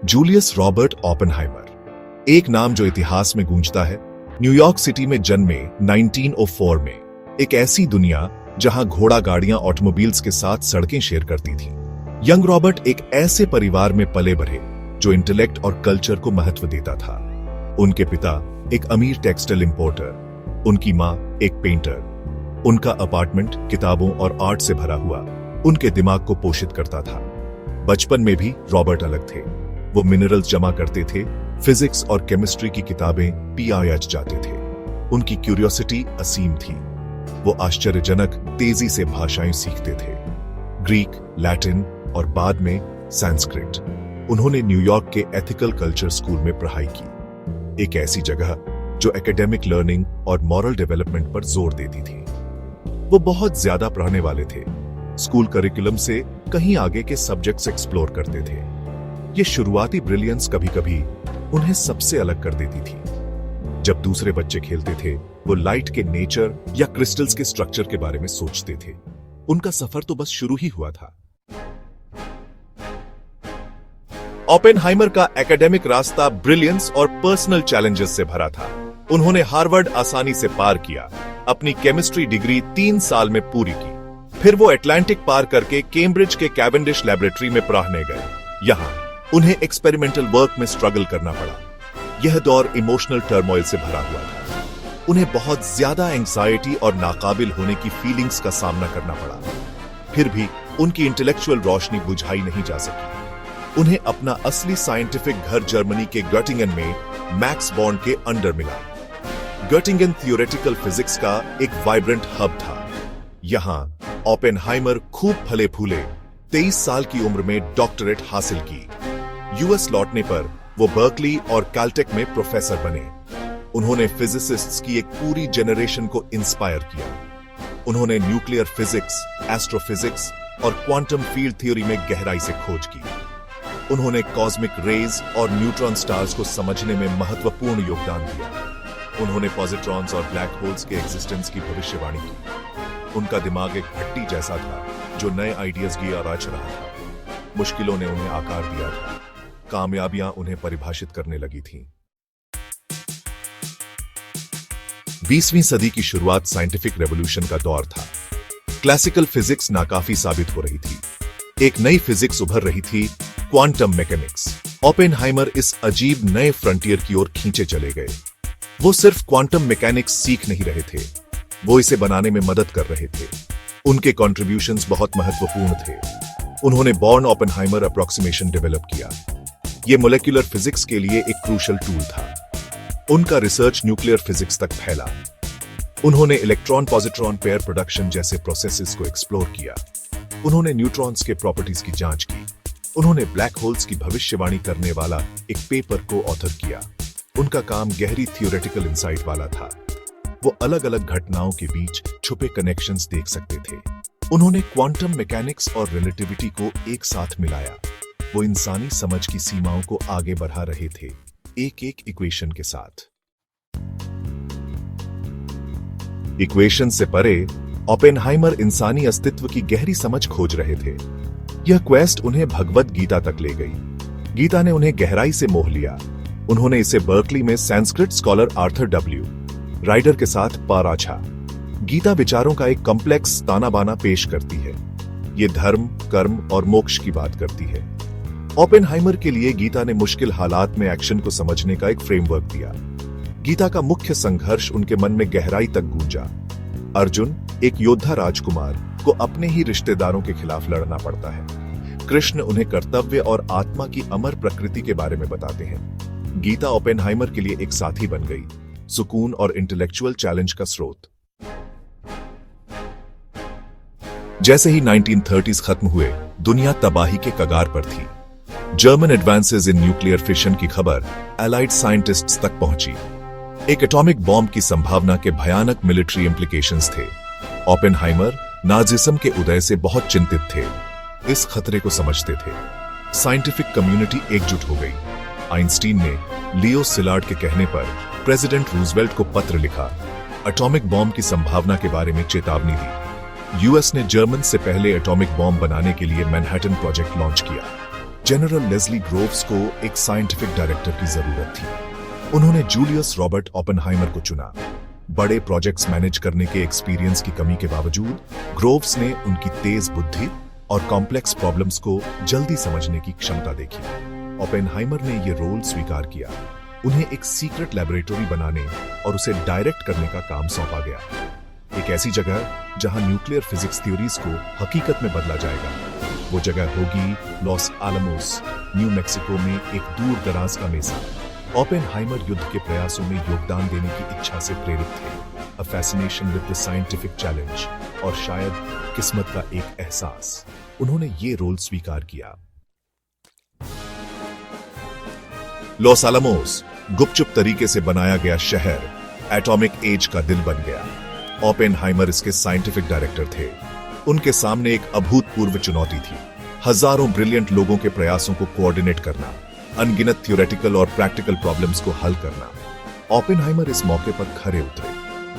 Julius Robert Oppenheimer, एक नाम जो इतिहास में गूंजता है। न्यूयॉर्क सिटी में जन्मे 1904 में, एक ऐसी दुनिया जहां घोड़ा गाड़ियां ऑटोमोबाइल्स के साथ सड़कें शेयर करती थीं। यंग रॉबर्ट एक ऐसे परिवार में पले बढ़े जो इंटेलेक्ट और कल्चर को महत्व देता था। उनके पिता एक अमीर टेक्सटाइल इंपोर्टर, उनकी मां एक पेंटर। उनका अपार्टमेंट किताबों और आर्ट से भरा हुआ उनके दिमाग को पोषित करता था। बचपन में भी रॉबर्ट अलग थे। वो मिनरल्स जमा करते थे, फिजिक्स और केमिस्ट्री की किताबें PIH जाते थे। उनकी क्यूरियोसिटी असीम थी। वो आश्चर्यजनक तेजी से भाषाएं सीखते थे, ग्रीक, लैटिन और बाद में संस्कृत। उन्होंने न्यूयॉर्क के एथिकल कल्चर स्कूल में पढ़ाई की, एक ऐसी जगह जो एकेडमिक लर्निंग और मॉरल डेवलपमेंट पर जोर देती थी। वो बहुत ज्यादा पढ़ने वाले थे, स्कूल करिकुलम से कहीं आगे के सब्जेक्ट्स एक्सप्लोर करते थे। ये शुरुआती ब्रिलियंस कभी-कभी उन्हें सबसे अलग कर देती थी। जब दूसरे बच्चे खेलते थे, वो लाइट के नेचर या क्रिस्टल्स के स्ट्रक्चर के बारे में सोचते थे। उनका सफर तो बस शुरू ही हुआ था। ओपेनहाइमर का एकेडमिक रास्ता ब्रिलियंस और पर्सनल चैलेंजेस से भरा था। उन्होंने हार्वर्ड आसानी से पार किया, अपनी केमिस्ट्री डिग्री 3 साल में पूरी की। फिर वो अटलांटिक पार करके कैम्ब्रिज के कैवेंडिश लैबोरेटरी में पढ़ने गए। यहां उन्हें एक्सपेरिमेंटल वर्क में स्ट्रगल करना पड़ा। यह दौर इमोशनल टर्मोइल से भरा हुआ था। उन्हें बहुत ज्यादा एंग्जाइटी और नाकाबिल होने की फीलिंग्स का सामना करना पड़ा। फिर भी उनकी इंटेलेक्चुअल रोशनी बुझाई नहीं जा सकी। उन्हें अपना असली साइंटिफिक घर जर्मनी के गर्टिंगन में मैक्स बॉर्न के अंडर मिला। गर्टिंगन थियोरेटिकल फिजिक्स का एक वाइब्रेंट हब था। यहां ओपेनहाइमर खूब फले फूले 23 साल की उम्र में डॉक्टरेट हासिल की। यूएस लौटने पर वो बर्कली और कैलटेक में प्रोफेसर बने। उन्होंने फिजिसिस्ट्स की एक पूरी जनरेशन को इंस्पायर किया। उन्होंने न्यूक्लियर फिजिक्स, एस्ट्रोफिजिक्स और क्वांटम फील्ड थ्योरी में गहराई से खोज की। उन्होंने कॉस्मिक रेज और न्यूट्रॉन स्टार्स को समझने में महत्वपूर्ण योगदान दिया। उन्होंने पॉजिट्रॉन्स और ब्लैक होल्स के एग्जिस्टेंस की भविष्यवाणी की। उनका दिमाग एक भट्टी जैसा था जो नए आइडियाज की आराज रहा था। मुश्किलों ने उन्हें आकार दिया था, कामयाबियां उन्हें परिभाषित करने लगी थीं। 20वीं सदी की शुरुआत साइंटिफिक रेवोल्यूशन का दौर था। क्लासिकल फिजिक्स नाकाफी साबित हो रही थी। एक नई फिजिक्स उभर रही थी, क्वांटम मैकेनिक्स। ओपेनहाइमर इस अजीब नए फ्रंटियर की ओर खींचे चले गए। वो सिर्फ क्वांटम मैकेनिक्स सीख नहीं रहे थे, वो इसे बनाने में मदद कर रहे थे। उनके कॉन्ट्रीब्यूशंस बहुत महत्वपूर्ण थे। उन्होंने बॉर्न-ओपेनहाइमर अप्रॉक्सीमेशन डेवलप किया। ये मोलेक्युलर फिजिक्स के लिए एक क्रूशल टूल था। उनका रिसर्च न्यूक्लियर फिजिक्स तक फैला। उन्होंने इलेक्ट्रॉन पॉजिट्रॉन पेयर प्रोडक्शन जैसे प्रोसेसेस को एक्सप्लोर किया। उन्होंने न्यूट्रॉन्स के प्रॉपर्टीज की जांच की। उन्होंने ब्लैक होल्स की भविष्यवाणी करने वाला एक पेपर को ऑथर किया। उनका काम गहरी थियोरेटिकल इंसाइट वाला था। वो अलग अलग घटनाओं के बीच छुपे कनेक्शंस देख सकते थे। उन्होंने क्वांटम मैकेनिक्स और रिलेटिविटी को एक साथ मिलाया। वो इंसानी समझ की सीमाओं को आगे बढ़ा रहे थे, एक एक इक्वेशन के साथ। इक्वेशन से परे ओपेनहाइमर इंसानी अस्तित्व की गहरी समझ खोज रहे थे। यह क्वेस्ट उन्हें भगवद गीता तक ले गई। गीता ने उन्हें गहराई से मोह लिया। उन्होंने इसे बर्कली में Sanskrit scholar Arthur W. Ryder के साथ पाराछा। गीता विचारों का एक कॉम्प्लेक्स ताना बाना पेश करती है। ये धर्म, कर्म और मोक्ष की बात करती है। ओपेनहाइमर के लिए गीता ने मुश्किल हालात में एक्शन को समझने का एक फ्रेमवर्क दिया। गीता का मुख्य संघर्ष उनके मन में गहराई तक गूंजा। अर्जुन, एक योद्धा राजकुमार, को अपने ही रिश्तेदारों के खिलाफ लड़ना पड़ता है। कृष्ण उन्हें कर्तव्य और आत्मा की अमर प्रकृति के बारे में बताते हैं। गीता ओपेनहाइमर के लिए एक साथी बन गई, सुकून और इंटेलेक्चुअल चैलेंज का स्रोत। जैसे ही 1930s खत्म हुए, दुनिया तबाही के कगार पर थी। German advances in nuclear fission की खबर एलाइड साइंटिस्ट्स तक पहुंची। एक एटॉमिक बॉम्ब की संभावना के भयानक मिलिट्री इंप्लीकेशंस थे। ओपेनहाइमर नाजिज्म के उदय से बहुत चिंतित थे, इस खतरे को समझते थे। साइंटिफिक कम्युनिटी एकजुट हो गई। आइंस्टीन ने लियो सिलार्ड के कहने पर प्रेसिडेंट रूजवेल्ट को पत्र लिखा, एटॉमिक बॉम्ब की संभावना के बारे में चेतावनी दी। यूएस ने जर्मन से पहले एटॉमिक बॉम्ब बनाने के लिए मैनहट्टन प्रोजेक्ट लॉन्च किया। जनरल लेस्ली ग्रोव्स को एक साइंटिफिक डायरेक्टर की जरूरत थी। उन्होंने जूलियस रॉबर्ट ओपेनहाइमर को चुना। बड़े प्रोजेक्ट्स मैनेज करने के एक्सपीरियंस की कमी के बावजूद ग्रोव्स ने उनकी तेज बुद्धि और कॉम्प्लेक्स प्रॉब्लम्स को जल्दी समझने की क्षमता देखी। ओपेनहाइमर ने यह रोल स्वीकार किया। उन्हें एक सीक्रेट लैबोरेटरी बनाने और उसे डायरेक्ट करने का काम सौंपा गया। एक ऐसी जगह जहां न्यूक्लियर फिजिक्स थ्योरीज को हकीकत में बदला जाएगा। वो जगह होगी लॉस आलमोस, न्यू मैक्सिको में एक दूर दराज का मेसा। ओपेनहाइमर युद्ध के प्रयासों में योगदान देने की इच्छा से प्रेरित थे। A fascination with the scientific challenge और शायद किस्मत का एक एहसास। उन्होंने ये रोल स्वीकार किया। लॉस आलमोस गुपचुप तरीके से बनाया गया शहर एटॉमिक एज का दिल बन गया। ओपेनहाइमर इसके साइंटिफिक डायरेक्टर थे। उनके सामने एक अभूतपूर्व चुनौती थी। हजारों ब्रिलियंट लोगों के प्रयासों को कोऑर्डिनेट करना, अनगिनत थ्योरेटिकल और प्रैक्टिकल प्रॉब्लम्स को हल करना। ओपेनहाइमर इस मौके पर खरे उतरे।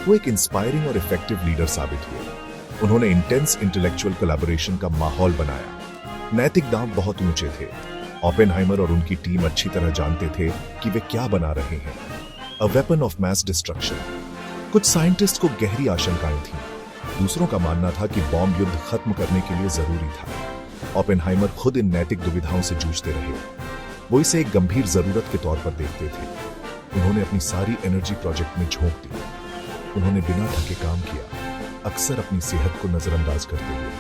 वो एक इंस्पायरिंग और इफेक्टिव लीडर साबित हुए। उन्होंने इंटेंस इंटेलेक्चुअल कोलैबोरेशन का माहौल बनाया। नैतिक दांव बहुत ऊंचे थे। ओपेनहाइमर और उनकी टीम अच्छी तरह जानते थे कि वे क्या बना रहे हैं। A weapon of mass destruction. कुछ साइंटिस्ट को गहरी आशंकाएं थीं। दूसरों का मानना था कि बॉम्ब युद्ध खत्म करने के लिए जरूरी था। ओपेनहाइमर खुद इन नैतिक दुविधाओं से जूझते रहे। वो इसे एक गंभीर जरूरत के तौर पर देखते थे। उन्होंने अपनी सारी एनर्जी प्रोजेक्ट में झोंक दी। उन्होंने बिना थके काम किया, अक्सर अपनी सेहत को नजरअंदाज करते हुए।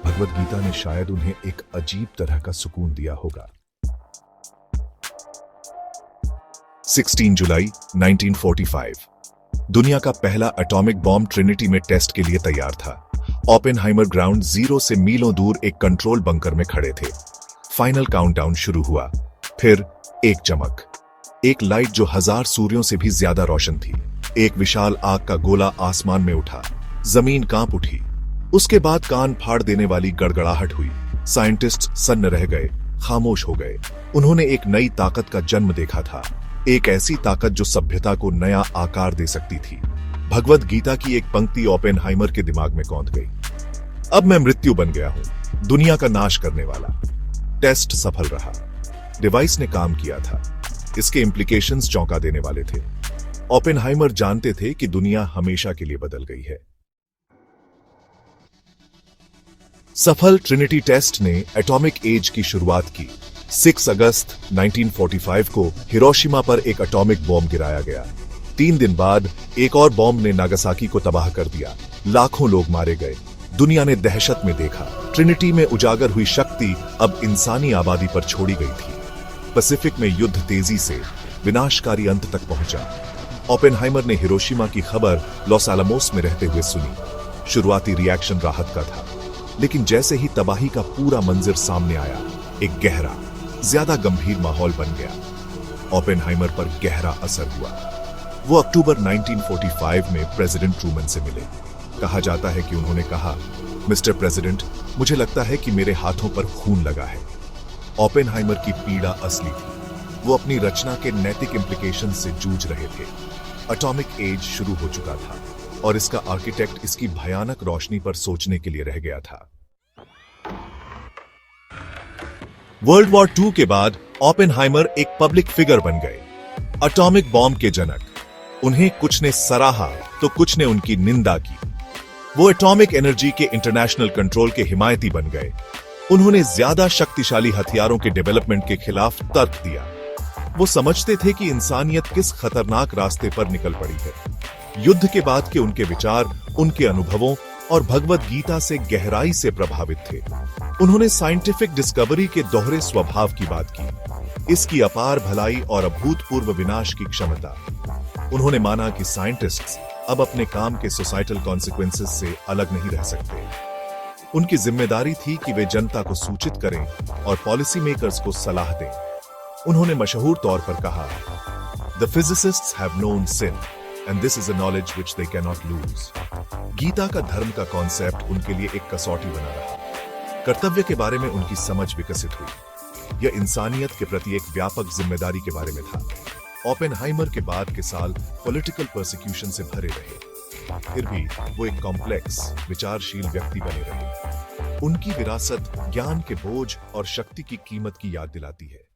भगवद गीता ने शायद उन्हें एक अजीब तरह का सुकून दिया होगा। 16 जुलाई 1945 दुनिया का पहला एटॉमिक बॉम्ब ट्रिनिटी में टेस्ट के लिए तैयार था। ओपेनहाइमर ग्राउंड जीरो से मीलों दूर एक कंट्रोल बंकर में खड़े थे। फाइनल काउंटडाउन शुरू हुआ। फिर एक चमक, एक लाइट जो 1000 सूर्यों से भी ज्यादा रोशन थी। एक विशाल आग का गोला आसमान में उठा। जमीन कांप उठी। उसके बाद कान फाड़ देने वाली गड़गड़ाहट हुई। साइंटिस्ट सन्न रह गए, खामोश हो गए। उन्होंने एक नई ताकत का जन्म देखा था। एक ऐसी ताकत जो सभ्यता को नया आकार दे सकती थी। भगवद गीता की एक पंक्ति ओपेनहाइमर के दिमाग में कौंध गई। अब मैं मृत्यु बन गया हूं, दुनिया का नाश करने वाला। टेस्ट सफल रहा। डिवाइस ने काम किया था। इसके इम्प्लीकेशंस चौंका देने वाले थे। ओपेनहाइमर जानते थे कि दुनिया हमेशा के लिए बदल गई है। सफल ट्रिनिटी टेस्ट ने एटॉमिक एज की शुरुआत की। 6 अगस्त 1945 को हिरोशिमा पर एक एटॉमिक बॉम्ब गिराया गया। 3 दिन बाद एक और बॉम्ब ने नागासाकी को तबाह कर दिया। लाखों लोग मारे गए। दुनिया ने दहशत में देखा। ट्रिनिटी में उजागर हुई शक्ति अब इंसानी आबादी पर छोड़ी गई थी। पैसिफिक में युद्ध तेजी से विनाशकारी अंत तक पहुंचा। ओपेनहाइमर ने हिरोशिमा की खबर लॉस आलमोस में रहते हुए सुनी। शुरुआती रिएक्शन राहत का था, लेकिन जैसे ही तबाही का पूरा मंजर सामने आया, एक गहरा, ज्यादा गंभीर माहौल बन गया। ओपेनहाइमर पर गहरा असर हुआ। वो अक्टूबर 1945 में प्रेसिडेंट ट्रूमैन से मिले। कहा जाता है कि उन्होंने कहा, मिस्टर प्रेसिडेंट, मुझे लगता है कि मेरे हाथों पर खून लगा है। ओपेनहाइमर की पीड़ा असली थी। वो अपनी रचना के नैतिक इम्प्लीकेशन से जूझ रहे थे। एटॉमिक एज शुरू हो चुका था और इसका आर्किटेक्ट इसकी भयानक रोशनी पर सोचने के लिए रह गया था। वर्ल्ड वॉर II के बाद ओपेनहाइमर एक पब्लिक फिगर बन गए। एटॉमिक बॉम्ब के जनक। उन्हें कुछ ने सराहा तो कुछ ने उनकी निंदा की। वो एटॉमिक एनर्जी के इंटरनेशनल कंट्रोल के हिमायती बन गए। उन्होंने ज्यादा शक्तिशाली हथियारों के डेवलपमेंट के खिलाफ तर्क दिया। वो समझते थे कि इंसानियत किस खतरनाक रास्ते पर निकल पड़ी है। युद्ध के बाद के उनके विचार, उनके अनुभवों और भगवद गीता से गहराई से प्रभावित थे। उन्होंने साइंटिफिक डिस्कवरी के दोहरे स्वभाव की बात की, इसकी अपार भलाई और अभूतपूर्व विनाश की क्षमता। उन्होंने माना कि साइंटिस्ट्स अब अपने काम के सोसाइटल कॉन्सिक्वेंसेस से अलग नहीं रह सकते। उनकी जिम्मेदारी थी कि वे जनता को सूचित करें और पॉलिसी मेकर्स को सलाह दें। उन्होंने मशहूर तौर पर कहा, "The physicists have known sin, and this is a knowledge which they cannot lose." Gita का धर्म का कॉन्सेप्ट उनके लिए एक कसौटी बना रहा। कर्तव्य के बारे में उनकी समझ विकसित हुई। यह इंसानियत के प्रति एक व्यापक जिम्मेदारी के बारे में था। ओपेनहाइमर के बाद के साल पॉलिटिकल परसिक्यूशन से भरे रहे, फिर भी वो एक कॉम्प्लेक्स, विचारशील व्यक्ति बने रहे। उनकी विरासत ज्ञान के बोझ और शक्ति की कीमत की याद दिलाती है।